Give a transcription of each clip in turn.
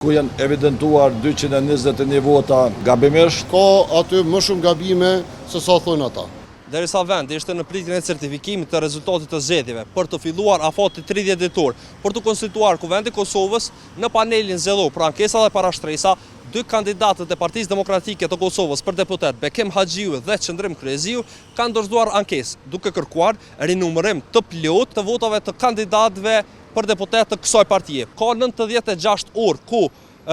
ku janë evidentuar 221 vota gabimisht. Ka aty më shumë gabime se sa thonë ata. Derisa vendi ishte në pritjen e certifikimit të rezultatit të zgjedhjeve për të filluar afati 30 ditor për të konstituar Kuvendi i Kosovës, në panelin zgjedhor për ankesa dhe parashtresa, dy kandidatët e Partisë Demokratike të Kosovës për deputet Bekim Haxhiu dhe Qëndrim Kryeziu kanë dorëzuar ankesë duke kërkuar rinumërim të plotë të votave të kandidatëve për deputet të kësaj partie. Ka 96 orë ku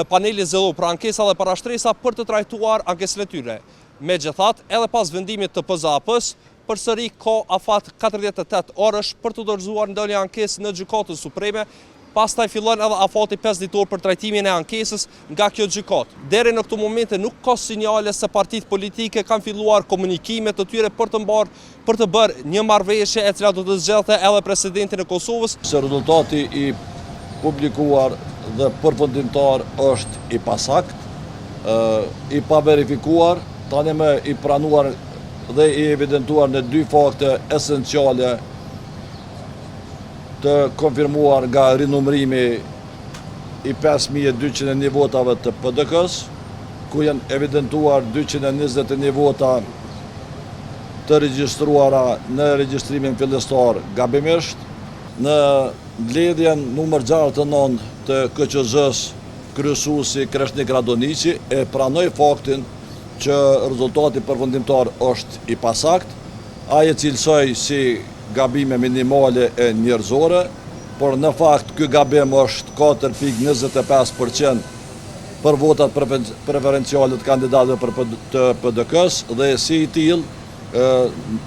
paneli zgjedhor për ankesa dhe parashtresa për të trajtuar ankesën e tyre. Megjithatë, edhe pas vendimit të PZAP-s, përsëri ka afat 48 orësh për të dorëzuar ndonjë ankesë në Gjykatën Supreme. Pastaj fillon edhe afati 5 ditor për trajtimin e ankesës nga kjo gjykatë. Deri në këtë momente nuk ka sinjale se partitë politike kanë filluar komunikime të tyre për të bërë një marrëveshje e cila do të zgjidhte edhe presidentin e Kosovës. Se rezultati i publikuar dhe përfundimtar është i pasakt, i paverifikuar, tani më i pranuar dhe i evidentuar në dy fakte esenciale të konfirmuar nga rinumërimi i 5201 votave të PDK-s, ku janë evidentuar 221 vota të regjistruara në regjistrimin fillestar gabimisht. Në mbledhjen numër 69 të KQZ-s, kryesuesi Kreshnik Radonici e pranoi faktin që rezultati përfundimtar është i pasakt. Ai e cilësoi si gabime minimale e njerëzore, por në fakt ky gabim është 4,25% për votat preferenciale të kandidatëve të PDK-s dhe si i tillë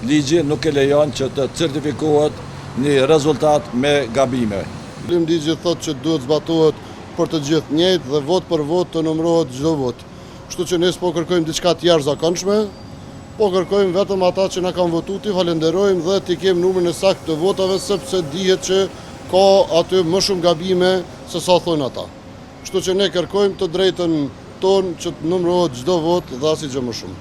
ligji nuk e lejon që të certifikohet një rezultat me gabime. Ligji thotë që duhet zbatohet për të gjithë njëjtë dhe vot për vot të numërohet çdo vot. Kështu që ne po kërkojmë diçka të jashtëzakonshme, po kërkojmë vetëm ata që na kanë votuar, t'i falenderojmë dhe t'i kem numrin e saktë të votave, sepse dihet që ka aty më shumë gabime se sa thonë ata. Kështu që ne kërkojmë të drejtën tonë që të numërohet çdo vot dhe asgjë më shumë.